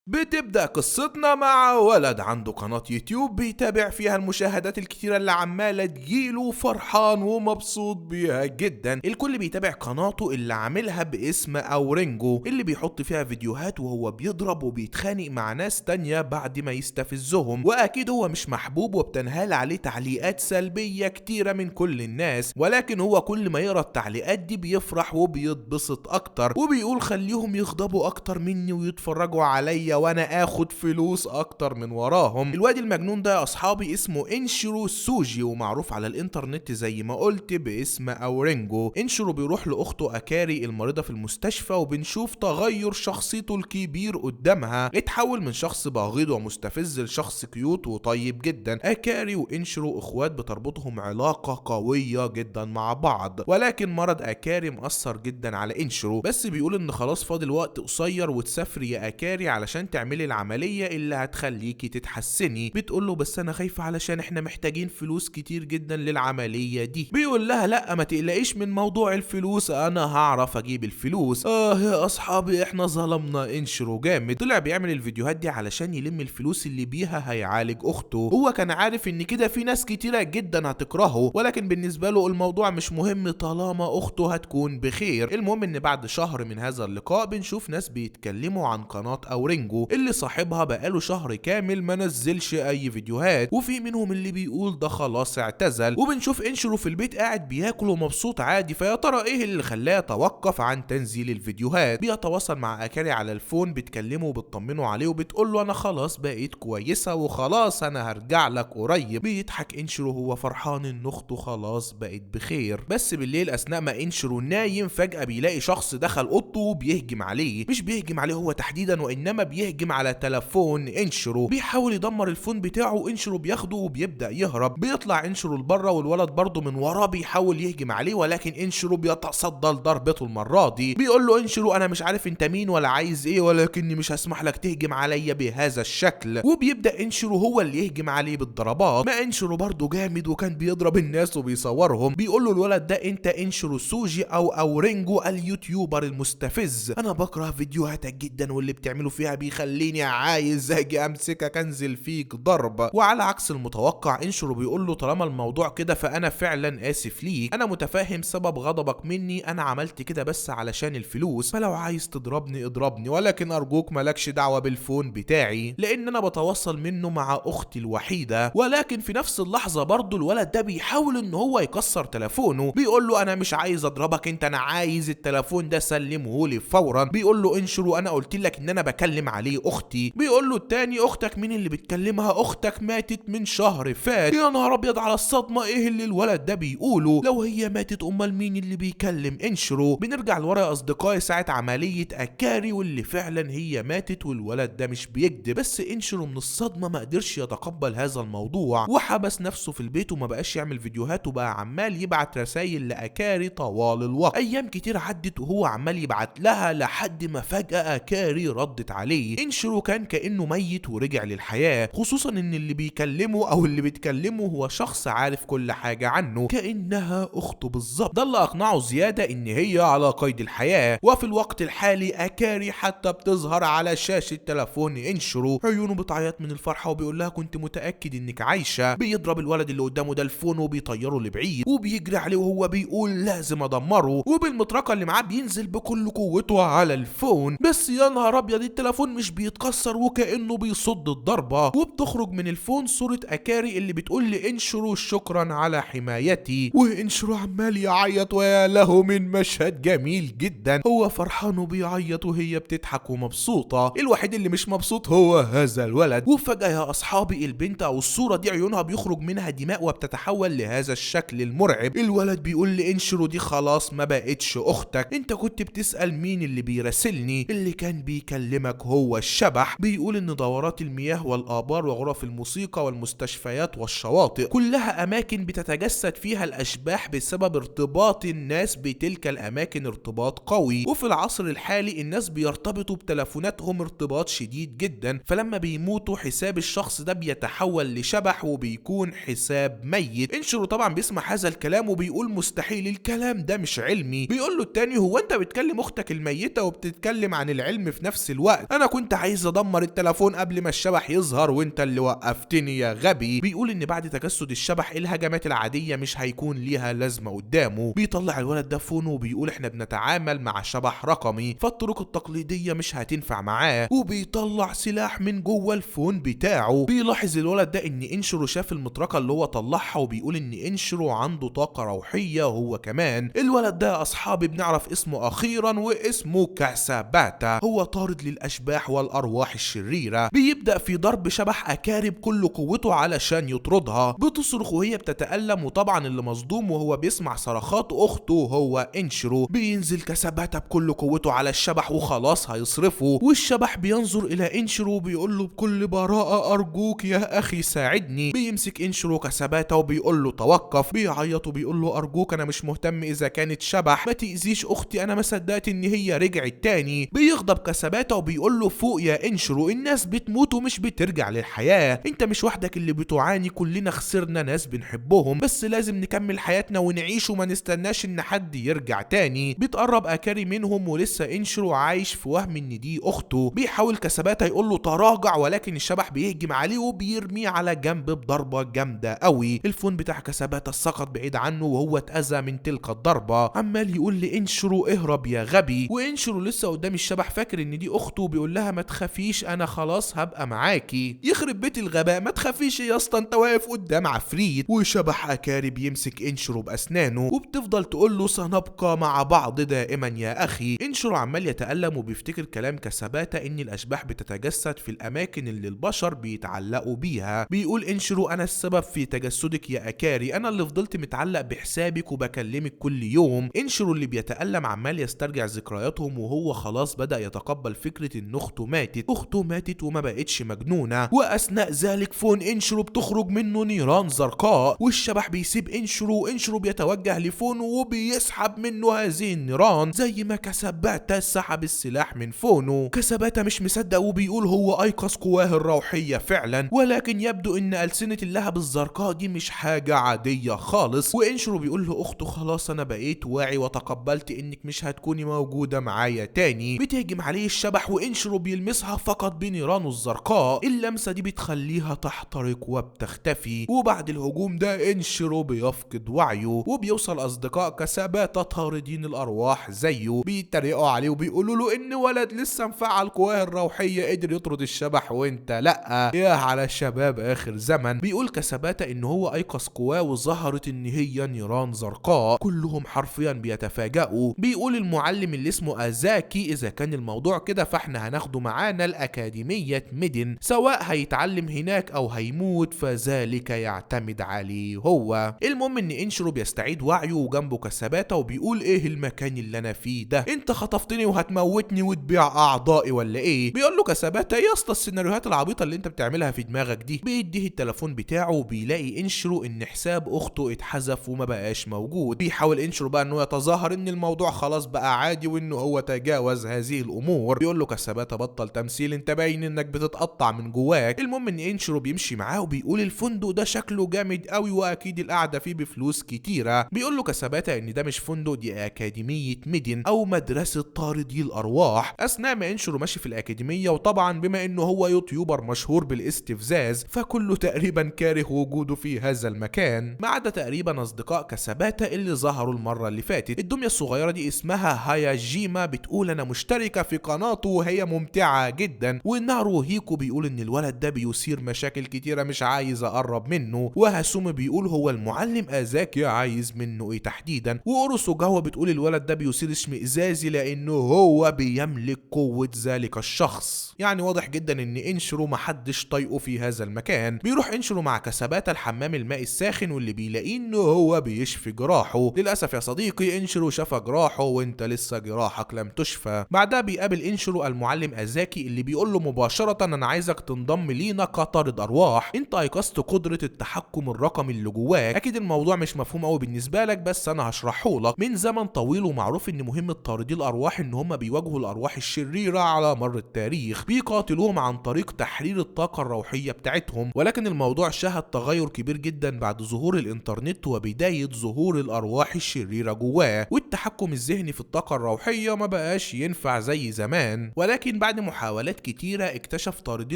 بتبدأ قصتنا مع ولد عنده قناة يوتيوب بيتابع فيها المشاهدات الكتيرة اللي عمالة تجيله، فرحان ومبسوط بيها جدا. الكل بيتابع قناته اللي عاملها باسم أورينجو، اللي بيحط فيها فيديوهات وهو بيضرب وبيتخانق مع ناس تانية بعد ما يستفزهم، وأكيد هو مش محبوب وبتنهال عليه تعليقات سلبية كتيرة من كل الناس، ولكن هو كل ما يقرأ التعليقات دي بيفرح وبيتبسط أكتر وبيقول خليهم يغضبوا أكتر مني ويتفرجوا عليا وانا اخد فلوس اكتر من وراهم. الواد المجنون ده يا اصحابي اسمه انشيرو سوجي، ومعروف على الانترنت زي ما قلت باسم اورينجو. انشيرو بيروح لاخته اكاري المريضة في المستشفى، وبنشوف تغير شخصيته الكبير قدامها، اتحول من شخص باغض ومستفز لشخص كيوت وطيب جدا. اكاري وانشيرو اخوات بتربطهم علاقة قوية جدا مع بعض، ولكن مرض اكاري مأثر جدا على انشيرو، بس بيقول ان خلاص فاضل وقت قصير وتسافري يا اكاري علشان تعملي العملية اللي هتخليكي تتحسني. بتقوله بس انا خايفة علشان احنا محتاجين فلوس كتير جدا للعملية دي. بيقول لها لا ما تقلقيش من موضوع الفلوس، انا هعرف اجيب الفلوس. يا اصحابي احنا ظلمنا انشرو جامد. طلع بيعمل الفيديوهات دي علشان يلم الفلوس اللي بيها هيعالج اخته. هو كان عارف ان كده في ناس كتيرة جدا هتكرهه، ولكن بالنسبة له الموضوع مش مهم طالما اخته هتكون بخير. المهم ان بعد شهر من هذا اللقاء بنشوف ناس بيتكلموا عن قناة اورينجو اللي صاحبها بقاله شهر كامل ما نزلش اي فيديوهات، وفي منهم اللي بيقول ده خلاص اعتزل. وبنشوف انشرو في البيت قاعد بياكل ومبسوط عادي، فيا ترى ايه اللي خلاه يتوقف عن تنزيل الفيديوهات؟ بيتواصل مع اكاري على الفون، بتكلمه وبتطمنه عليه وبتقول له انا خلاص بقيت كويسه وخلاص انا هرجع لك قريب. بيضحك انشرو هو فرحان ان اخته خلاص بقت بخير. بس بالليل اثناء ما انشرو نايم فجاه بيلاقي شخص دخل اوضته وبيهجم عليه. مش بيهجم عليه هو تحديدا، وانما بيهجم على تلفون انشرو، بيحاول يدمر الفون بتاعه. انشرو بياخده وبيبدا يهرب. بيطلع انشرو لبره والولد برضه من وراه بيحاول يهجم عليه، ولكن انشرو بيتصدى لضربته المره دي. بيقول له انشرو انا مش عارف انت مين ولا عايز ايه، ولكني مش هسمح لك تهجم عليا بهذا الشكل. وبيبدا انشرو هو اللي يهجم عليه بالضربات. ما انشرو برضه جامد وكان بيضرب الناس وبيصورهم. بيقول له الولد ده انت انشرو سوجي او اورينجو اليوتيوبر المستفز، انا بكره فيديوهاتك جدا واللي بتعمله فيها بيخليني عايز اجي امسكك انزل فيك ضرب. وعلى عكس المتوقع انشرو بيقول له طالما الموضوع كده فانا فعلا اسف ليك، انا متفاهم سبب غضبك مني، انا عملت كده بس علشان الفلوس، فلو عايز تضربني اضربني، ولكن ارجوك مالكش دعوه بالفون بتاعي لان انا بتواصل منه مع اختي الوحيده. ولكن في نفس اللحظه برضه الولد ده بيحاول ان هو يكسر تليفونه. بيقول له انا مش عايز اضربك انت، انا عايز التليفون ده سلمه لي فورا. بيقول له انشرو انا قلت لك ان انا بكلم عليه اختي. بيقول له التاني اختك مين اللي بتكلمها؟ اختك ماتت من شهر فات. يا نهار ابيض على الصدمه، ايه اللي الولد ده بيقوله؟ لو هي ماتت امال مين اللي بيكلم انشرو؟ بنرجع لورا يا اصدقائي ساعه عمليه اكاري واللي فعلا هي ماتت والولد ده مش بيكذب. بس انشرو من الصدمه ما قدرش يتقبل هذا الموضوع وحبس نفسه في البيت وما بقاش يعمل فيديوهات، وبقى عمال يبعت رسائل لاكاري طوال الوقت. ايام كتير عدت وهو عمال يبعت لها لحد ما فجاه اكاري ردت عليه. انشرو كان كانه ميت ورجع للحياه، خصوصا ان اللي بيكلمه او اللي بتكلمه هو شخص عارف كل حاجه عنه كانها اخته بالظبط. ده اللي اقنعه زياده ان هي على قيد الحياه. وفي الوقت الحالي اكاري حتى بتظهر على شاشه تلفون انشرو عيونه بتعيط من الفرحه وبيقول لها كنت متاكد انك عايشه. بيضرب الولد اللي قدامه ده الفون وبيطيره لبعيد وبيجري عليه وهو بيقول لازم ادمره، وبالمطرقه اللي معاه بينزل بكل قوته على الفون. بس يا نهار ابيض التليفون مش بيتكسر وكانه بيصد الضربه، وبتخرج من الفون صوره اكاري اللي بتقول لانشرو شكرا على حمايتي. وانشرو عمال يعيط ويا له من مشهد جميل جدا، هو فرحان وبيعيط وهي بتضحك ومبسوطه. الوحيد اللي مش مبسوط هو هذا الولد. وفجاه يا اصحابي البنت او الصوره دي عيونها بيخرج منها دماء وبتتحول لهذا الشكل المرعب. الولد بيقول لانشرو دي خلاص ما بقتش اختك، انت كنت بتسأل مين اللي بيراسلني؟ اللي كان بيكلمك هو الشبح. بيقول ان دورات المياه والآبار وغرف الموسيقى والمستشفيات والشواطئ كلها اماكن بتتجسد فيها الاشباح بسبب ارتباط الناس بتلك الاماكن ارتباط قوي. وفي العصر الحالي الناس بيرتبطوا بتلفوناتهم ارتباط شديد جدا، فلما بيموتوا حساب الشخص ده بيتحول لشبح وبيكون حساب ميت. انشرو طبعا بيسمع هذا الكلام وبيقول مستحيل الكلام ده مش علمي. بيقول له التاني هو انت بتكلم اختك الميتة وبتتكلم عن العلم في نفس الوقت؟ انا كنت عايز ادمر التليفون قبل ما الشبح يظهر وانت اللي وقفتني يا غبي. بيقول ان بعد تجسد الشبح الهجمات العادية مش هيكون ليها لازمة قدامه. بيطلع الولد ده فونه وبيقول احنا بنتعامل مع شبح رقمي فالطرق التقليدية مش هتنفع معاه، وبيطلع سلاح من جوه الفون بتاعه. بيلاحظ الولد ده ان انشرو شاف المطرقة اللي هو طلعها وبيقول ان انشرو عنده طاقة روحية هو كمان. الولد ده اصحابي بنعرف اسمه اخيرا واسمه كاساباتا، هو طارد للاشباح والارواح الشريرة. بيبدأ في ضرب شبح اكاري بكل قوته علشان يطردها. بتصرخ وهي بتتألم، وطبعا اللي مصدوم وهو بيسمع صرخات اخته هو انشرو. بينزل كاساباتا بكل قوته على الشبح وخلاص هيصرفه، والشبح بينظر الى انشرو وبيقول له بكل براءة ارجوك يا اخي ساعدني. بيمسك انشرو كاساباتا وبيقول له توقف. بيعيط وبيقول له ارجوك انا مش مهتم اذا كانت شبح، ما تأذيش اختي، انا ما صدقت ان هي رجعت تاني. بيغضب كاساباتا وبيقول له فوق يا انشرو، الناس بتموت ومش بترجع للحياة، انت مش وحدك اللي بتعاني، كلنا خسرنا ناس بنحبهم، بس لازم نكمل حياتنا ونعيش وما نستناش ان حد يرجع تاني. بتقرب اكاري منهم ولسه انشرو عايش في وهم ان دي اخته. بيحاول كاساباتا يقول له تراجع، ولكن الشبح بيهجم عليه وبيرميه على جنب بضربة جامدة قوي. الفون بتاع كاساباتا سقط بعيد عنه وهو اتأذى من تلك الضربة. عمال يقول لانشرو اهرب يا غبي، وانشرو لسه قدام الشبح فاكر ان دي اخته، بيقول لها ما تخافيش انا خلاص هبقى معاكي. يخرب بيت الغباء، ما تخافيش يا اسطى انت واقف قدام عفريت. وشبح اكاري بيمسك انشرو باسنانه وبتفضل تقول له سنبقى مع بعض دائما يا اخي. انشرو عمال يتألم وبيفتكر كلام كاساباتا ان الاشباح بتتجسد في الاماكن اللي البشر بيتعلقوا بيها. بيقول انشرو انا السبب في تجسدك يا اكاري، انا اللي فضلت متعلق بحسابك وبكلمك كل يوم. انشرو اللي بيتألم عمال يسترجع ذكرياتهم وهو خلاص بدأ يتقبل فكرة ان اخته ماتت وما بقتش مجنونة. واثناء ذلك فون انشرو بتخرج منه نيران زرقاء، والشبح بيسيب انشرو بيتوجه لفونه وبيسحب منه هذه النيران زي ما كاساباتا سحب السلاح من فونه. كاساباتا مش مصدق وبيقول هو ايقظ قواه الروحية فعلا، ولكن يبدو ان ألسنة اللهب الزرقاء دي مش حاجة عادية خالص. وانشرو بيقول له اخته خلاص انا بقيت واعي وتقبلت انك مش هتكوني موجودة معايا تاني. بتهجم عليه الشبح وانشرو بيلمسها فقط بنيرانه الزرقاء، اللمسة دي بتخليها تحترق وبتختفي. وبعد الهجوم ده انشرو بيفقد وعيه، وبيوصل اصدقاء كاساباتا طاردين الارواح زيه بيتريقوا عليه وبيقولوا له ان ولد لسه مفعل قواه الروحية قدر يطرد الشبح وانت لا، يا على الشباب اخر زمن. بيقول كاساباتا ان هو ايقظ قواه وظهرت ان هي نيران زرقاء، كلهم حرفيا بيتفاجئوا. بيقول المعلم اللي اسمه ازاكي اذا كان الموضوع كده فاحنا هناخده معانا الاكاديمية ميدن، سواء هيتعلم هناك او هيموت فذلك يعتمد عليه هو. المهم ان انشرو بيستعيد وعيه وجنبه كاساباتا وبيقول ايه المكان اللي انا فيه ده، انت خطفتني وهتموتني وتبيع اعضائي ولا ايه؟ بيقول له كاساباتا يا اسطى السيناريوهات العبيطه اللي انت بتعملها في دماغك دي. بيديه التليفون بتاعه وبيلاقي انشرو ان حساب اخته اتحذف وما بقاش موجود. بيحاول انشرو بقى انه يتظاهر ان الموضوع خلاص بقى عادي وانه هو تجاوز هذه الامور. بيقول له كاساباتا بطل تمثيل، انت باين انك بتتقطع من جواك. المهم ان انشرو بيمشي معاه وبيقول الفندق ده شكله جامد قوي واكيد القعده فيه بفلوس كتيره. بيقول له كاساباتا ان ده مش فندق، دي اكاديميه ميدن او مدرسه طاردي الارواح. اثناء ما انشرو ماشي في الاكاديميه، وطبعا بما انه هو يوتيوبر مشهور بالاستفزاز فكله تقريبا كاره وجوده في هذا المكان، ما عدا تقريبا اصدقاء كاساباتا اللي ظهروا المره اللي فاتت. الدميه الصغيره دي اسمها هاياجيما، بتقول انا مشتركه في قناته وهي ممتعه جدا. والنارو هيكو بيقول ان الولد ده بيثير مشاكل كتيره مش عايز اقرب منه. وهاسومي بيقول هو المعلم ازاكي عايز منه ايه تحديدا. واوروسوجاوا بتقول الولد ده بيثير اشمئزازي لانه هو بيملك قوه ذلك الشخص. يعني واضح جدا ان انشرو محدش طايقه في هذا المكان. بيروح انشرو مع كاساباتا الحمام الماء الساخن واللي بيلاقيه انه هو بيشفي جراحه. للاسف يا صديقي انشرو شفى جراحه وانت لسه جراحك لم تشفى. بعدها بيقابل انشرو المعلم ازاكي اللي بيقول له مباشره انا عايزك تنضم لينا كطارد ارواح، انت ايقظت قدره التحكم الرقمي اللي جواك. اكيد الموضوع مش مفهوم قوي بالنسبه لك بس انا هشرحه لك. من زمن طويل ومعروف ان مهمه طاردي الارواح ان هم بيواجهوا الارواح الشريره على مر التاريخ، بيقاتلوهم عن طريق تحرير الطاقه الروحيه بتاعتهم. ولكن الموضوع شهد تغير كبير جدا بعد ظهور الانترنت وبدايه ظهور الارواح الشريره جواه، والتحكم الذهني في الطاقه الروحيه ما بقاش ينفع زي زمان. ولكن بعد محاولات كتيرة اكتشف طاردي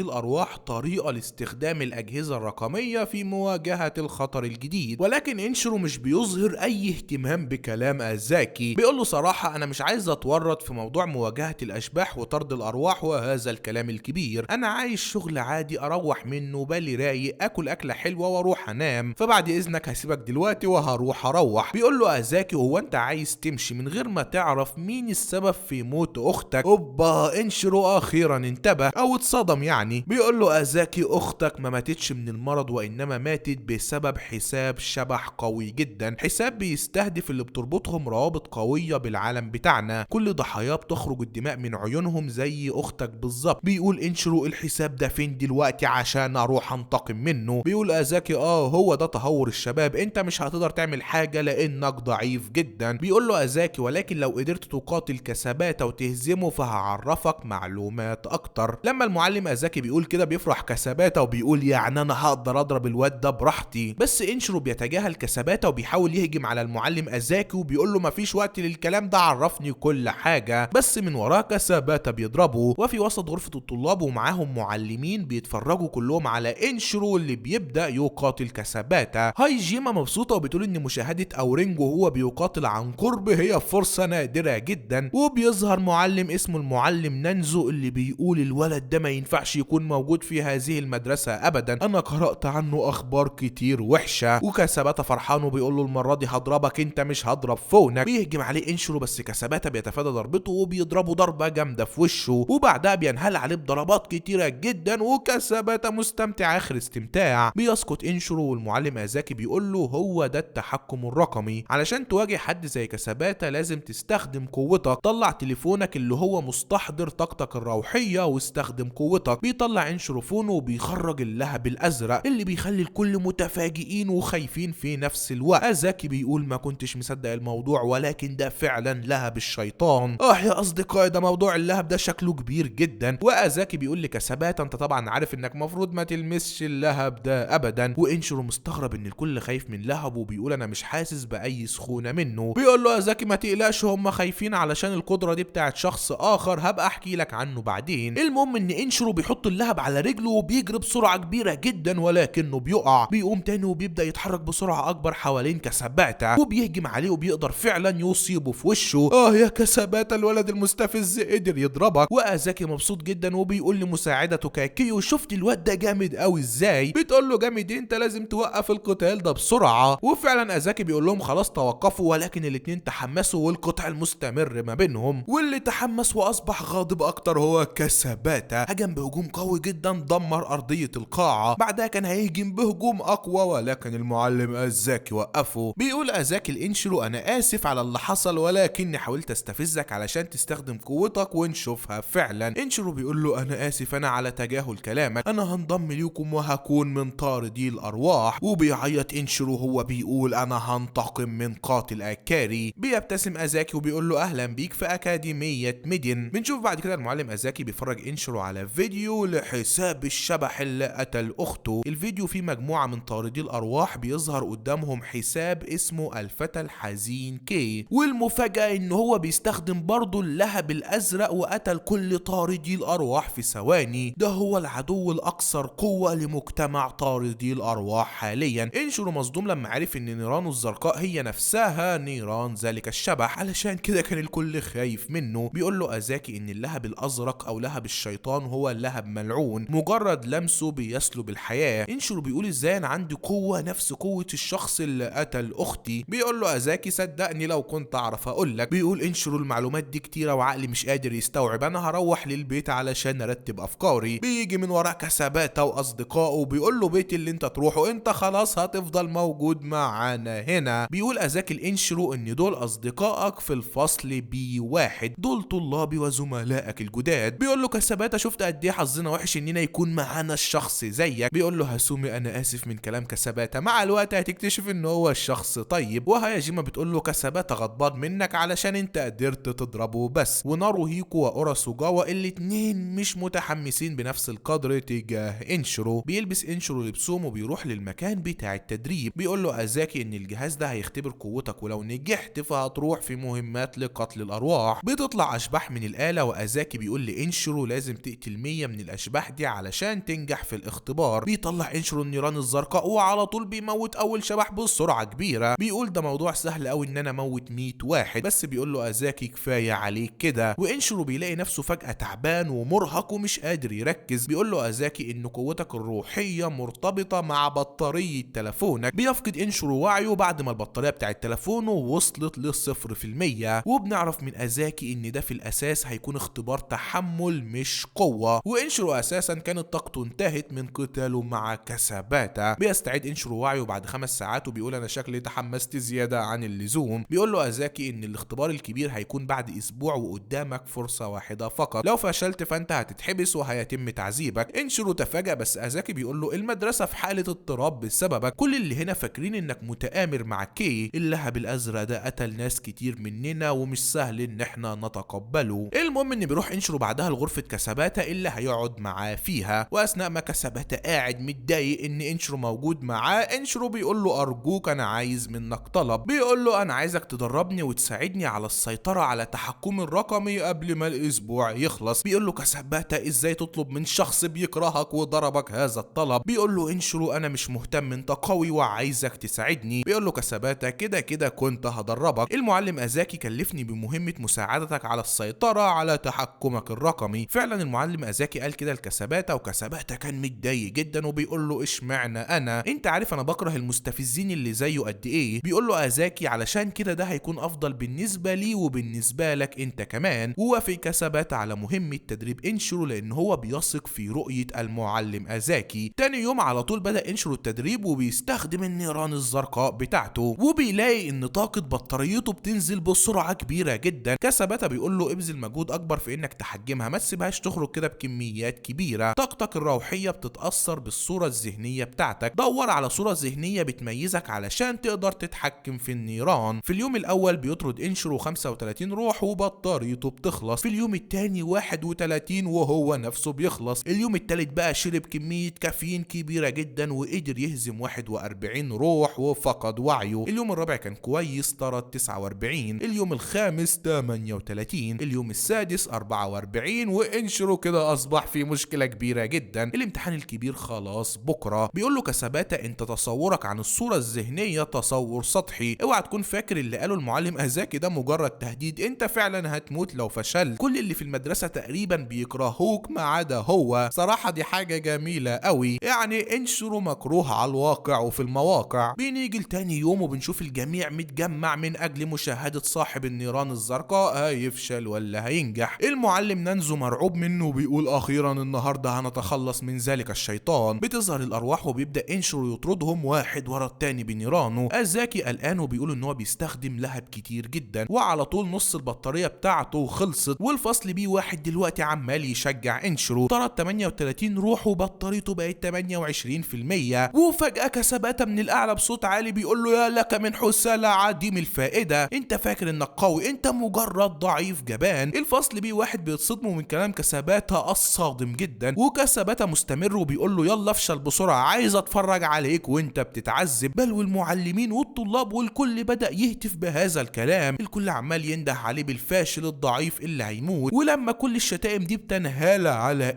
الأرواح طريقة لاستخدام الأجهزة الرقمية في مواجهة الخطر الجديد، ولكن انشرو مش بيظهر أي اهتمام بكلام أزاكي. بيقول له صراحة أنا مش عايز أتورط في موضوع مواجهة الأشباح وطرد الأرواح وهذا الكلام الكبير، أنا عايش شغل عادي أروح منه بالي رايق، أكل أكلة حلوة وأروح أنام، فبعد إذنك هسيبك دلوقتي وهروح أروح. بيقول له أزاكي هو أنت عايز تمشي من غير ما تعرف مين السبب في موت أختك؟ أوبا، انشرو أخيرا انتبه أو اتصدم يعني. بيقول له أزاكي أختك ما ماتتش من المرض وإنما ماتت بسبب حساب شبح قوي جدا، حساب بيستهدف اللي بتربطهم روابط قوية بالعالم بتاعنا، كل ضحاياه بتخرج الدماء من عيونهم زي أختك بالظبط. بيقول انشرو الحساب ده فين دلوقتي عشان أروح أنتقم منه؟ بيقول أزاكي هو ده تهور الشباب، انت مش هتقدر تعمل حاجة لأنك ضعيف جدا. بيقول له أزاكي ولكن لو قدرت تقاتل كسباتا وتهزمه فهعرفك معلومات أكتر. لما المعلم أزاكي بيقول كده بيفرح كسباتا وبيقول يعني أنا هقدر أضرب الواد ده براحتي، بس انشرو بيتجاهل كسباتا وبيحاول يهجم على المعلم أزاكي وبيقول له مفيش وقت للكلام ده، عرفني كل حاجة. بس من وراه كسباتا بيضربه، وفي وسط غرفة الطلاب ومعاهم معلمين بيتفرجوا كلهم على انشرو اللي بيبدأ يقاتل كسباتا. هاي جيما مبسوطة وبتقول ان مشاهدة اورينجو وهو بيقاتل عن قرب هي فرصة نادرة جدا، وبيظهر معلم اسمه المعلم نانزو اللي بيقول الولد ده ما ينفعش يكون موجود في هذه المدرسة ابدا، انا قرأت عنه اخبار كتير وحشة. وكسباتا فرحان وبيقول له المرة دي هضربك انت مش هضرب فونك. بيهجم عليه انشرو بس كسباتا بيتفادى ضربته وبيضربه ضربة جامدة في وشه، وبعدها بينهال عليه بضربات كتيرة جدا وكسباتا مستمتع اخر استمتاع. بيسقط انشرو والمعلم أزاكي بيقول له هو ده التحكم الرقمي، علشان تواجه حد زي كسباتا لازم تستخدم قوتك، طلع تليفونك اللي هو مستحضر طاقتك الروحية واستخدم قوتك. بيطلع انشرو فونه وبيخرج اللهب الازرق اللي بيخلي الكل متفاجئين وخايفين في نفس الوقت. أزاكي بيقول ما كنتش مصدق الموضوع ولكن ده فعلا لهب الشيطان. يا اصدقائي ده موضوع اللهب ده شكله كبير جدا. وأزاكي بيقول لكسباتا انت طبعا عارف انك مفروض ما تلمسش اللهب ده ابدا. وانشرو مستغرب ان الكل خايف من لهبه وبيقول انا مش حاسس باي سخونه منه. بيقول له أزاكي ما تقلقش هم خايفين علشان القدره دي بتاعت شخص اخر هبقى احكي لك عنه بعدين. المهم ان انشرو بيحط اللهب على رجله وبيجري بسرعه كبيره جدا ولكنه بيقع، بيقوم تاني وبيبدا يتحرك بسرعه اكبر حوالين كسباتا وبيهجم عليه وبيقدر فعلا يصيبه في وشه. يا كسباتا الولد المستفز قدر يضربك. وأزاكي مبسوط جدا وبيقول لمساعدته كاكيو شفت الواد ده جامد قوي ازاي؟ بتقول له جامد انت لازم توقف القتال ده بسرعه. وفعلا أزاكي بيقول لهم خلاص توقفوا، ولكن الاتنين تحمسوا والقتال مستمر ما بينهم. واللي تحمس واصبح غاضب اكتر هو كسباتا، هجم بهجوم قوي جدا دمر ارضيه القاعه. بعدها كان هيهجم بهجوم اقوى ولكن المعلم أزاكي وقفه. بيقول أزاكي لانشرو انا اسف على اللي حصل ولكني حاولت استفزك علشان تستخدم قوتك ونشوفها فعلا. انشرو بيقول له انا اسف انا على تجاهل كلامك، انا هنضم ليكم وهكون من طاردي الارواح. وبيعيط انشرو هو بيقول انا هنتقم من قاتل اكاري. بيبتسم أزاكي وبيقول له اهلا بيك في اكاديميه ميدين. بنشوف بعد كده المعلم أزاكي بيفرج انشرو على فيديو لحساب الشبح اللي قتل اخته. الفيديو فيه مجموعه من طاردي الارواح بيظهر قدامهم حساب اسمه الفتى الحزين كي، والمفاجاه ان هو بيستخدم برضه اللهب الازرق وقتل كل طاردي الارواح في ثواني. ده هو العدو الاكثر قوه لمجتمع طاردي الارواح حاليا. انشرو مصدوم لما عرف ان نيرانه الزرقاء هي نفسها نيران ذلك الشبح، علشان كده كان الكل خايف منه. بيقول له أزاكي ان اللهب الازرق او لهب الشيطان هو لهب ملعون، مجرد لمسه بيسلب الحياه. انشرو بيقول ازاي انا عندي قوه نفس قوه الشخص اللي قتل اختي؟ بيقول له أزاكي صدقني لو كنت اعرف اقول لك. بيقول انشرو المعلومات دي كتيره وعقلي مش قادر يستوعب، انا هروح للبيت علشان ارتب افكاري. بيجي من وراه كسباتا واصدقائه وبيقول له بيت اللي انت تروحه انت خلاص هتفضل موجود معانا هنا. بيقول أزاكي الانشرو ان دول اصدقائك في الفصل B1، دول طلابي وزملائك الجداد. بيقول له كسباتا شفت قد ايه حظنا وحش اننا يكون معانا الشخص زيك. بيقول له هاسومي انا اسف من كلام كسباتا، مع الوقت هتكتشف ان هو الشخص طيب. وهاياجيما بتقول له كسباتا غضبان منك علشان انت قدرت تضربه بس. وناروهيكو واوراسوجاوا الاتنين مش متحمسين بنفس القدر تجاه انشرو. بيلبس انشرو لبسهم وبيروح للمكان بتاع التدريب. بيقول له أزاكي ان الجهاز ده هيختبر قوتك ولو نجحت فهتروح في مهمات لقتل الارواح. بتطلع اشباح من الآلة وأزاكي بيقول لإنشيرو لازم تقتل 100 من الاشباح دي علشان تنجح في الاختبار. بيطلع إنشيرو النيران الزرقاء وعلى طول بيموت اول شبح بسرعه كبيره. بيقول ده موضوع سهل قوي ان انا اموت 100 واحد، بس بيقول له ازاكي كفايه عليك كده. وإنشيرو بيلاقي نفسه فجاه تعبان ومرهق ومش قادر يركز. بيقول له ازاكي ان قوتك الروحيه مرتبطه مع بطاريه تليفونك. بيفقد إنشيرو وعيه بعد ما البطاريه بتاعت تليفونه وصلت لل0%. وبنعرف من ازاكي ان ده في الاساس هيكون اختبار تحمل مش قوه. وإنشيرو اساسا كانت طاقته انتهت من قتاله مع كساباتا. بيستعيد إنشيرو وعيه بعد 5 ساعات وبيقول انا شكلي تحمست زياده عن اللزوم. بيقول له ازاكي ان الاختبار الكبير هيكون بعد اسبوع وقدامك فرصه واحده فقط، لو فشلت فانت هتتحبس وهيتم تعذيبك. إنشيرو تفاجأ بس ازاكي بيقول له المدرسه في حاله اضطراب بسببك، كل اللي هنا فاكرين انك متآمر مع كي. اللهب الازرق ده قتل ناس كتير مننا ومش سهل ان احنا نتقبله. المهم ان بيروح إنشيرو بعدها لغرفه كساباتا اللي هيقعد معاه فيها. واثناء ما كساباتا قاعد متضايق ان إنشيرو موجود معاه، إنشيرو بيقول له ارجوك انا عايز منك طلب. بيقول له انا عايزك تدربني وتساعدني على السيطره على تحكم الرقمي قبل ما الاسبوع يخلص. بيقول له كساباتا ازاي تطلب من شخص بيكرهك وضربك هذا الطلب. بيقول له إنشيرو انا مش مهتم، انت قوي وعايزك تساعدني. بيقول له كساباتا كده كده كنت هدربك، المعلم ازاكي كلفني بمهمه مساعدتك على السيطره على تحكمك الرقمي. فعلا المعلم ازاكي قال كده لكساباتا، وكساباتا كان متضايق جدا وبيقول له اشمعنى انا؟ انت عارف انا بكره المستفزين اللي زيه قد ايه. بيقول له ازاكي علشان كده ده هيكون افضل بالنسبه لي وبالنسبه لك انت كمان. ووافق كساباتا على مهمه تدريب إنشيرو لان هو بيثق في رؤيه المعلم ازاكي. تاني يوم على طول بدا إنشيرو التدريب وبيستخدم النيران الزرقاء بتاعته، وبيلاقي ان طاقه بطاريته بتنزل بسرعه كبيره جدا. كساباتا بيقول له ابذل مجهود اكبر في انك تحجمها، ما تسيبهاش تخرج كده بكميات كبيره. طاقتك الروحيه بتتاثر بالصوره الذهنيه بتاعتك، دور على صوره ذهنيه بتميزك علشان تقدر تتحكم في النيران. في اليوم الاول بيطرد إنشيرو 35 روح وبطاريته بتخلص. في اليوم الثاني 31 وهو نفسه بيخلص. اليوم الثالث بقى شرب كميه كافيين كبيره جدا وقدر يهزم 41 روح وفقد وعيه. اليوم الرابع كان كويس، طرد 49. اليوم الخامس 38. اليوم السادس 44. وإنشيرو كده اصبح في مشكله كبيره جدا. الامتحان الكبير خلاص بكره. بيقول له كساباتا انت تصورك عن الصوره الذهنيه تصور سطحي، اوعى تكون فاكر اللي قاله المعلم ازاكي ده مجرد تهديد، انت فعلا هتموت لو فشلت. كل اللي في المدرسه تقريبا بيكرهوك ما عدا هو. صراحه دي حاجه جميله قوي، يعني إنشيرو مكروه على الواقع وفي المواقع. بنيجي لتاني يوم وبنشوف الجميع متجمع من اجل مشاهده صاحب النيران الزرقاء هيفشل ولا هينجح. المعلم نانزو مرعوب منه وبيقول اخيرا النهارده هنتخلص من ذلك الشيطان. بتظهر الارواح وبيبدا إنشيرو يطردهم واحد ورا التاني بنيرانه. ازاكي قلقان وبيقول ان هو بيستخدم لهب كتير جدا، وعلى طول نص البطاريه بتاعته خلصت. والفصل بيه واحد دلوقتي عمال يشجع إنشيرو، طرد 38 روح وبطاريته بقت 28%. وفجاه كساباتا من الاعلى بصوت عالي بيقول له يا لك من حسالة عديم الفائده، انت فاكر انك قوي؟ انت مجرد ضعيف جبان. الفصل بيه واحد بيتصدموا من كلام كساباتا الصادم جدا، وكساباتا مستمر وبيقول له يلا افشل بسرعه، عايز اتفرج عليك وانت بتتعذب. بل والمعلمين والطلاب والكل بدا يهتف بهذا الكلام، الكل عمال ينده عليه بالفاشل الضعيف اللي هيموت. ولما كل الشتائم دي بتنهال على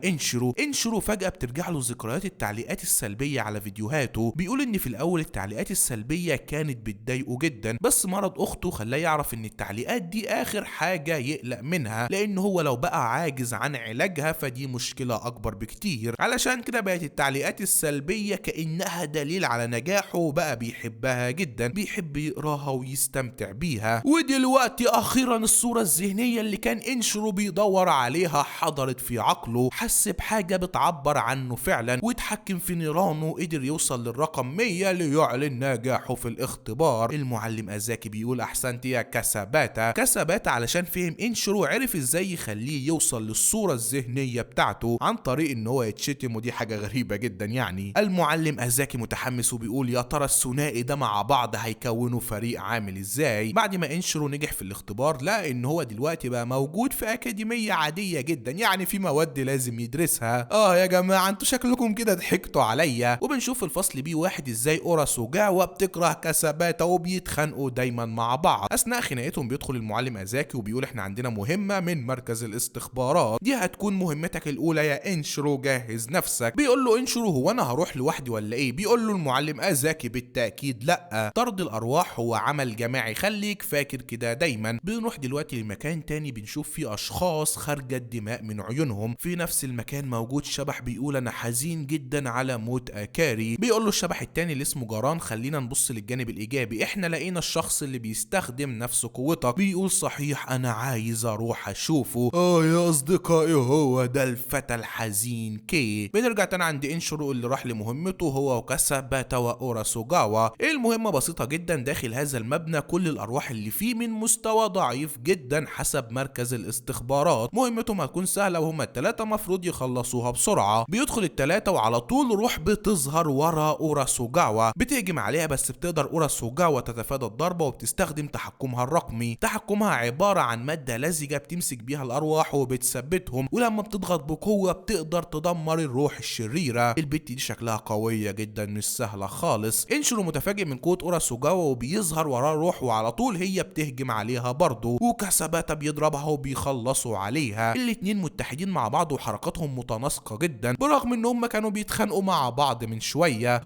إنشيرو فجاه بترجع له ذكريات التعليقات السلبيه على فيديوهاته. بيقول ان في الاول التعليقات السلبيه كانت بتضايقه جدا، بس مرض اخته خلاه يعرف ان التعليقات دي اخر حاجه يقلق منها، لان هو لو بقى عاجز عن علاجها فدي مشكله اكبر بكتير. علشان كده بقت التعليقات السلبيه كانها دليل على نجاحه، وبقى بيحبها جدا، بيحب يقراها ويستمتع بيها. ودلوقتي اخيرا الصوره الذهنيه اللي كان إنشيرو بيدور عليها حضرت في عقله، حس بحاجه بتعبر عنه فعلا واتحكم في نيرانه، قدر يوصل للرقم 100 ليعلن نجاحه في الاختبار. المعلم ازاكي بيقول احسنت يا كساباتا علشان فهم إنشيرو عرف ازاي يخليه يوصل للصوره الذهنيه بتاعته عن طريق ان هو يتشتم، ودي حاجه غريبه جدا يعني. المعلم ازاكي متحمس وبيقول يا ترى الثنائي ده مع بعض هيكونوا فريق عامل ازاي. بعد ما إنشيرو نجح في الاختبار لقى ان هو دلوقتي بقى موجود في اكاديميه عاديه جدا، يعني في مواد لازم يدرسها. يا جماعه انتوا شكلكم كده ضحكتوا عليا. وبنشوف الفصل بيه واحد ازاي أوراس وجعوة بتكره كساباتا وبيتخانقوا دايما مع بعض. اثناء خناقتهم بيدخل المعلم ازاكي وبيقول احنا عندنا مهمه من مركز الاستخبارات. دي هتكون مهمتك الاولى يا انشرو، جهز نفسك. بيقول له انشرو هو انا هروح لوحدي ولا ايه؟ بيقول له المعلم ازاكي بالتاكيد لا، طرد الارواح هو عمل جماعي، خليك فاكر كده دايما. بنروح دلوقتي لمكان تاني بنشوف فيه اشخاص خارجه الدماء من عيونهم. في نفس المكان موجود شبح بيقول انا حزين جدا على موت اكاري. بيقول له الشبح التاني اللي اسمه جاران خلينا نبص للجانب الايجابي، احنا لقينا الشخص اللي بيستخدم نفس قوتك. بيقول صحيح انا عايز اروح اشوفه. يا اصدقائي هو ده الفتى الحزين كي. بنرجع تاني عند انشرو اللي راح لمهمته هو وكاساباتا واوراسوغاوا. المهمه بسيطه جدا، داخل هذا المبنى كل الارواح اللي فيه من مستوى ضعيف جدا حسب مركز الاستخبارات. مهمتهم هتكون سهله وهما الثلاثه مفروض يخلصوها بسرعه. بيدخل الثلاثه وعلى طول روح بتظهر ورا اوراسوغاوا، بتهجم عليها بس بتقدر اوراسوغاوا تتفادى الضربه وبتستخدم تحكمها الرقمي. تحكمها عباره عن ماده لزجه بتمسك بيها الارواح وبتثبتهم، ولما بتضغط بقوه بتقدر تدمر الروح الشريره. البت دي شكلها قويه جدا مش سهله خالص. انشرو متفاجئ من قوه اوراسوغاوا وبيظهر وراه روح وعلى طول هي بتهجم عليها برضه، وكاساباتا بيضربها وبيخلصوا عليها. الاتنين متحدين مع بعض وحركاتهم متناسقه جدا برغم ان هم كانوا بيتخانقوا مع بعض من شويه.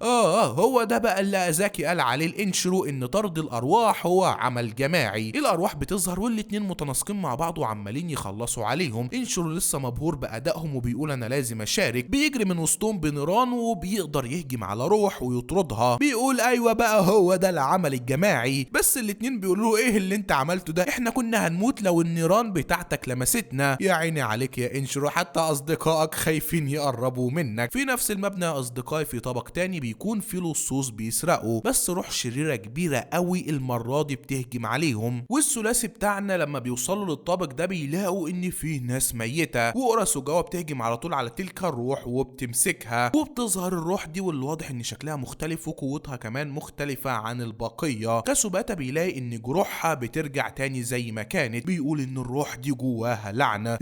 هو ده بقى اللي ازاكي قال عليه الانشرو ان طرد الارواح هو عمل جماعي. الارواح بتظهر والاتنين متناسقين مع بعض وعمالين يخلصوا عليهم. انشرو لسه مبهور بادائهم وبيقول انا لازم اشارك. بيجري من وسطهم بنيران وبيقدر يهجم على روح ويطردها. بيقول ايوه بقى هو ده العمل الجماعي. بس الاتنين بيقولوا له ايه اللي انت عملته ده؟ احنا كنا هنموت لو النيران بتاعتك لمستنا. يا عيني عليك يا انشرو، حتى اصدقائك خايفين يقربوا منك. في نفس المبنى يا اصدقائي في طابق تاني بيكون فيه لصوص بيسرقوا، بس روح شريره كبيره قوي المره دي بتهجم عليهم. والثلاثي بتاعنا لما بيوصلوا للطابق ده بيلاقوا ان فيه ناس ميته، واوراسوغاوا بتهجم على طول على تلك الروح وبتمسكها، وبتظهر الروح دي واللي واضح ان شكلها مختلف وقوتها كمان مختلفه عن البقيه. كاسوباتا بيلاقي ان جروحها بترجع تاني زي ما كانت. بيقول ان الروح دي جواها لعنه. يا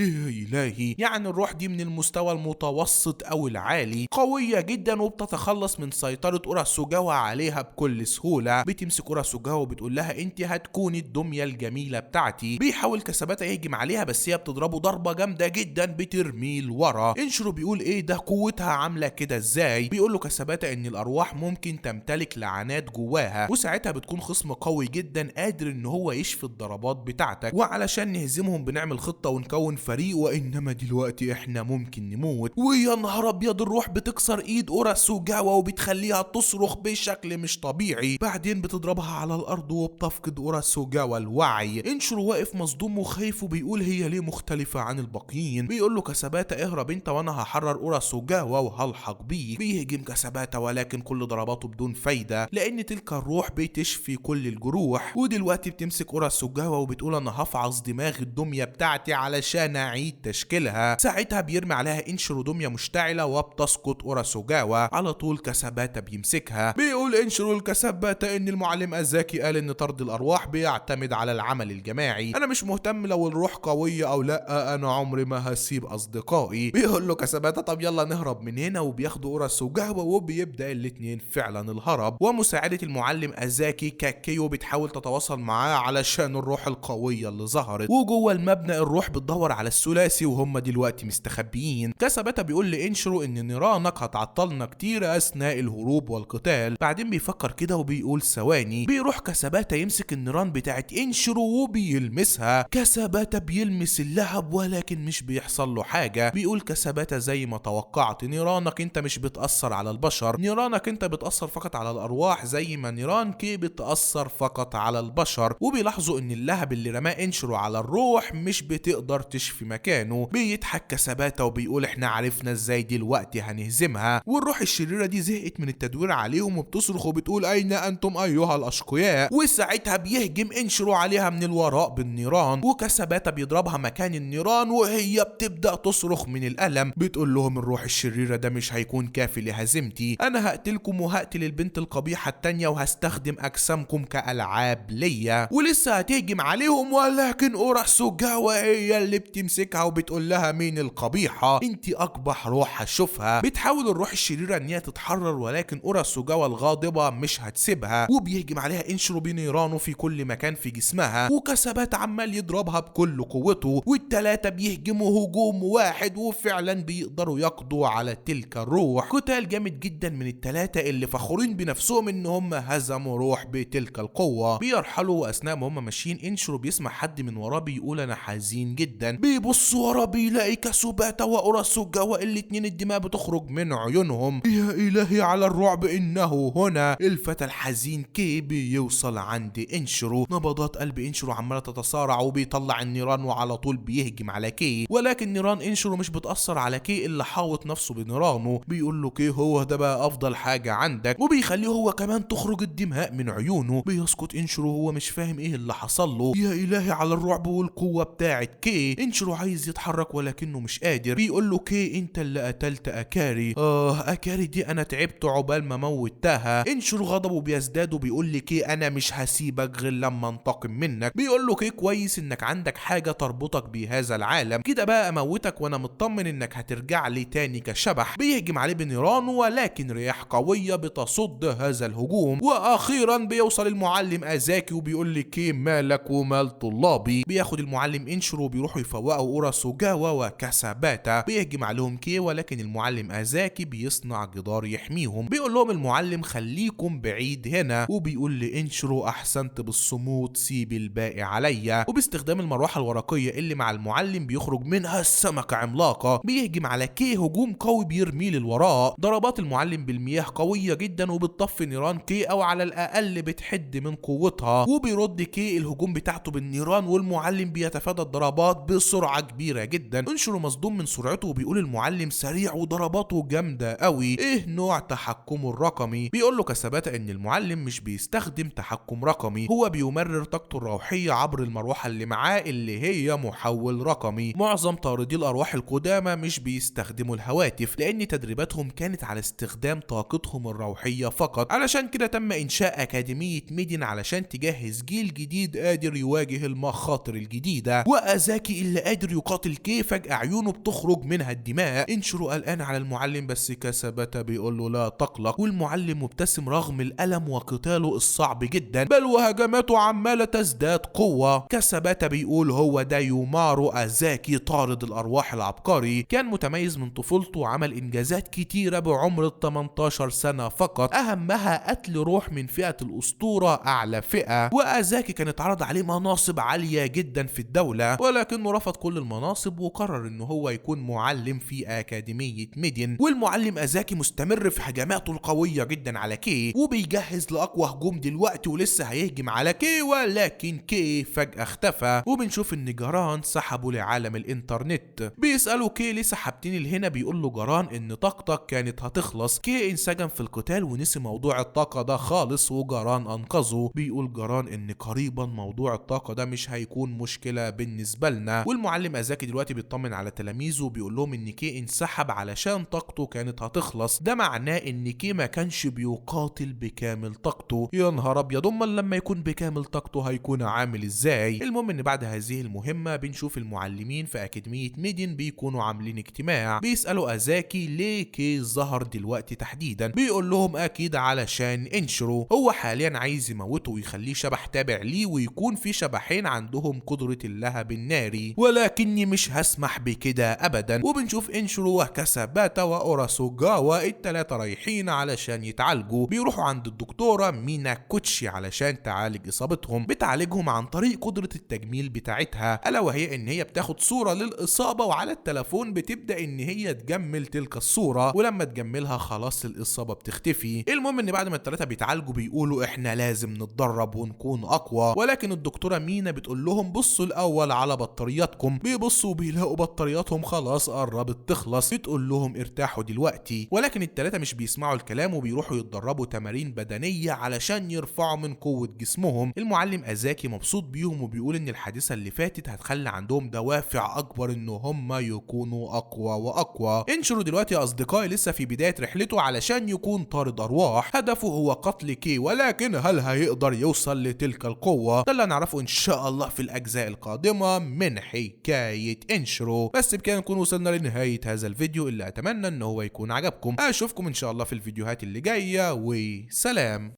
الهي، يعني الروح دي من المستوى المتوسط او العالي، قويه جدا وبتتخلص من سيطره اوراسوغاوا عليها بكل سهوله. بتمسك اوراسوغاوا وبتقول لها انت هتكوني الدميه الجميله بتاعتي. بيحاول كاساباتا يهجم عليها بس هي بتضربه ضربه جامده جدا بترميه لورا. انشرو بيقول ايه ده، قوتها عامله كده ازاي؟ بيقول له كاساباتا ان الارواح ممكن تمتلك لعنات جواها، وساعتها بتكون خصم قوي جدا قادر ان هو يشفي الضربات بتاعتك، وعلشان نهزمهم بنعمل خطه ونكون فريق، وانما دلوقتي احنا ممكن نموت. ويا نهار ابيض، الروح بتكسر ايد اوراسوغاوا وبتخليها تصرخ بشكل مش طبيعي. بعدين بتضربها على الارض وبتفقد اوراسوغاوا الوعي. انشرو واقف مصدوم وخايف وبيقول هي ليه مختلفه عن الباقيين. بيقول له كاساباتا اهرب انت وانا هحرر اوراسوغاوا وهلحق بيك. بيهجم كاساباتا ولكن كل ضرباته بدون فايده لان تلك الروح بتشفي كل الجروح. ودلوقتي بتمسك اوراسوغاوا وبتقول انا هفعص دماغ الدميه بتاعتي علشان اعيد تشكيلها. ساعتها بيرمي عليها انشرو دميه مشتعله وبتسقط اوراسوغاوا. على طول كاساباتا بيمسكها. بيقول انشرو لكاساباتا ان المعلم ازاكي قال ان طرد الارواح بيعتمد على العمل الجماعي، انا مش مهتم لو الروح قويه او لا، انا عمري ما هسيب اصدقائي. بيقول له كاساباتا طب يلا نهرب من هنا، وبياخدوا اوراسوغاوا وبيبدا الاتنين فعلا الهرب. ومساعده المعلم ازاكي كاكيو بتحاول تتواصل معاه علشان الروح القويه اللي ظهرت. وجوه المبنى الروح بتدور على الثلاثي وهم دلوقتي مستخبيين. كاساباتا بيقول لانشرو ان نيرانك هتعطلنا كتير اثناء الهروب والقتال. بعدين بيفكر كده وبيقول ثواني. بيروح كاساباتا يمسك النيران بتاعت انشرو وبيلمسها. كاساباتا بيلمس اللهب ولكن مش بيحصل له حاجه. بيقول كاساباتا زي ما توقعت، نيرانك انت مش بتاثر على البشر، نيرانك انت بتاثر فقط على الارواح زي ما نيران كي بتاثر فقط على البشر. وبيلاحظوا ان اللهب اللي رماه انشرو على الروح مش بتقدر تشفي مكانه. بيضحك كاساباتا وبيقول احنا عرفنا ازاي دلوقتي هنهزمها. والروح الشريره دي زهقت من التدوير عليهم وبتصرخ وبتقول اين انتم ايها الاشقياء. وساعتها بيهجم انشرو عليها من الوراء بالنيران، وكاساباتا بيضربها مكان النيران وهي بتبدا تصرخ من الالم. بتقول لهم الروح الشريره ده مش هيكون كافي لهزيمتي، انا هقتلكم وهقتل البنت القبيحه التانيه وهستخدم اجسامكم كالعاب ليا. ولسه هتهجم عليهم ولكن اوراسوغاوا هي اللي بتمسكها وبتقول لها مين القبيحه، انت اقبح روح هشوفها. بتحاول الروح الشريره ان هي تتحرر ولكن اوراسوغاوا الغاضبه مش هتسيبها، وبيهجم عليها انشرو بنيرانه في كل مكان في جسمها. وكاساباتا عمال يضربها بكل قوته والتلاتة بيهجموا هجوم واحد وفعلا بيقدروا يقضوا على تلك الروح. قتال جامد جدا من التلاتة اللي فخورين بنفسهم ان هم هزموا روح بتلك القوة. بيرحلوا واثناء ما هم ماشيين انشرو بيسمع حد من وراه بيقول انا حزين جدا. بيبص وراه بيلاقي كاسوباتا واوراسوجاوا الاتنين الدماء بتخرج من عيونهم. يا الهي على الرعب، انه هنا الفتى الحزين كي بيوصل عند انشرو. نبضات قلب انشرو عماله تتصارع وبيطلع النيران وعلى طول بيهجم على كي، ولكن نيران انشرو مش بتأثر على كي اللي حاوط نفسه بنيرانه. بيقول له كي هو ده بقى افضل حاجه عندك، وبيخليه هو كمان تخرج الدماء من عيونه. بيسقط انشرو وهو مش فاهم ايه اللي حصل له. يا الهي على الرعب والقوه بتاعت كي. انشرو عايز يتحرك ولكنه مش قادر. بيقول له كي انت اللي قتلت اكاري. اكاري دي انا تعبت عقبال ما موتها. انشرو غضبه بيزداد وبيقول لي كي انا مش هسيبك غير لما انتقم منك. بيقول له كي كويس انك عندك حاجه تربطك بهذا العالم، كده بقى اموتك وانا مطمن انك هترجع لي تاني كشبح. بيهجم عليه بنيرانه ولكن رياح قويه بتصد هذا الهجوم. واخيرا بيوصل المعلم ازاكي وبيقول لي كي مالك ومال طلابي. بياخد المعلم انشرو وبيروحوا يفوقوا اوراسوجاوا وكاساباتا. بيهجم عليهم كي ولكن المعلم ازاكي بيصنع جدار يحميهم. بيقول لهم المعلم خليكم بعيد هنا، وبيقول لانشرو احسنت بالصمود سيب الباقي عليا. وباستخدام المروحه الورقيه اللي مع المعلم بيخرج منها السمكه عملاقه. بيهجم على كي هجوم قوي بيرميه للوراء. ضربات المعلم بالمياه قويه جدا وبتطفي نيران كي او على الاقل بتحد من قوتها. وبيرد كي الهجوم بتاعته بالنيران والمعلم بيتفادى الضربات بسرعه كبيره جدا. انشرو مصدوم من سرعته وبيقول المعلم سريع وضرباته جامده قوي. ايه نوع تحكمه الرقمي؟ بيقول له كاساباتا ان المعلم مش بيستخدم تحكم رقمي، هو بيمرر طاقته الروحيه عبر المروحه اللي معاه اللي هي محول رقمي. معظم طاردي الارواح القدامى مش بيستخدموا الهواتف لان تدريباتهم كانت على استخدام طاقتهم الروحيه فقط. علشان كده تم انشاء اكاديميه ميدين علشان تجهز جيل جديد قادر يواجه المخاطر الجديده. وازاكي اللي قادر يقاتل كي فجاه عيونه بتخرج منها الدماء. انشرو قلقان على المعلم بس كاساباتا بيقول له لا تقلق، والمعلم مبتسم رغم الالم وقتاله الصعب جدا بل وهجماته عماله تزداد قوه. كاساباتا بيقول هو ده يومارو ازاكي طارد الارواح العبقري، كان متميز من طفولته وعمل انجازات كتيره بعمر 18 سنه فقط، اهمها قتل روح من فئه الاسطوره اعلى فئه. وازاكي كان اتعرض عليه مناصب عاليه جدا في الدوله ولكنه رفض كل المناصب وقرر ان هو يكون معلم في اكاديميه ميدين. والمعلم ازاكي مستمر في هجماته القويه جدا على كي وبيجهز لاقوى هجوم دلوقتي ولسه هيهجم على كي، ولكن كي فجاه اختفى. وبنشوف ان جاران سحبه لعالم الانترنت. بيسالوا كي ليه سحبتني لهنا؟ بيقول له جاران ان طاقتك كانت هتخلص. كي انسجم في القتال ونسي موضوع الطاقه ده خالص وجاران انقذه. بيقول جاران ان قريبا موضوع الطاقه ده مش هيكون مشكله بالنسبه لنا. والمعلم ازاكي دلوقتي بيطمن على تلاميذه وبيقول لهم ان كي انسحب علشان طاقته كانت هتخلص. ده معناه ان كي ما كانش بيقاتل بكامل طاقته. يا نهار ابيض، امال لما يكون بكامل طاقته هيكون عامل ازاي؟ المهم ان بعد هذه المهمه بنشوف المعلمين في اكاديميه ميدين بيكونوا عاملين اجتماع. بيسالوا ازاكي ليه كي ظهر دلوقتي تحديدا. بيقول لهم اكيد علشان انشرو هو حاليا عايز يموته ويخليه شبح تابع ليه ويكون في شبحين عندهم قدره اللهب الناري، ولكني مش هسمح بكده ابدا. وبنشوف انشرو وكاساباتا واوراسوجاوا التلاتة رايحين علشان يتعالجوا. بيروحوا عند الدكتوره مينا كوتشي علشان تعالج اصابتهم. بتعالجهم عن طريق قدره التجميل بتاعتها الا وهي ان هي بتاخد صوره للاصابه وعلى التليفون بتبدا ان هي تجمل تلك الصوره، ولما تجملها خلاص الاصابه بتختفي. المهم ان بعد ما التلاتة بيتعالجوا بيقولوا احنا لازم نتدرب ونكون اقوى، ولكن الدكتوره مينا بتقول لهم بصوا الاول على بطارياتكم. بيبصوا بيلاقوا بطارياتهم خلاص قربت تخلص. بتقول لهم ارتاحوا دلوقتي، ولكن التلاتة مش بيسمعوا الكلام وبيروحوا يتدربوا تمارين بدنيه علشان يرفعوا من قوه جسمهم. المعلم ازاكي مبسوط بيهم وبيقول ان الحادثه اللي فاتت هتخلي عندهم دوافع اكبر ان هم يكونوا اقوى واقوى. انشرو دلوقتي يا اصدقائي لسه في بدايه رحلته علشان يكون طارد ارواح. هدفه هو قتل كي، ولكن هل هيقدر يوصل لتلك القوه؟ ده اللي هنعرفه ان شاء الله في الاجزاء القادمه من حكايه انشرو. بس بكده نكون وصلنا لنهايه هذا الفيديو اللي اتمنى ان هو يكون عجبكم. اشوفكم ان شاء الله في الفيديوهات اللي جايه وسلام.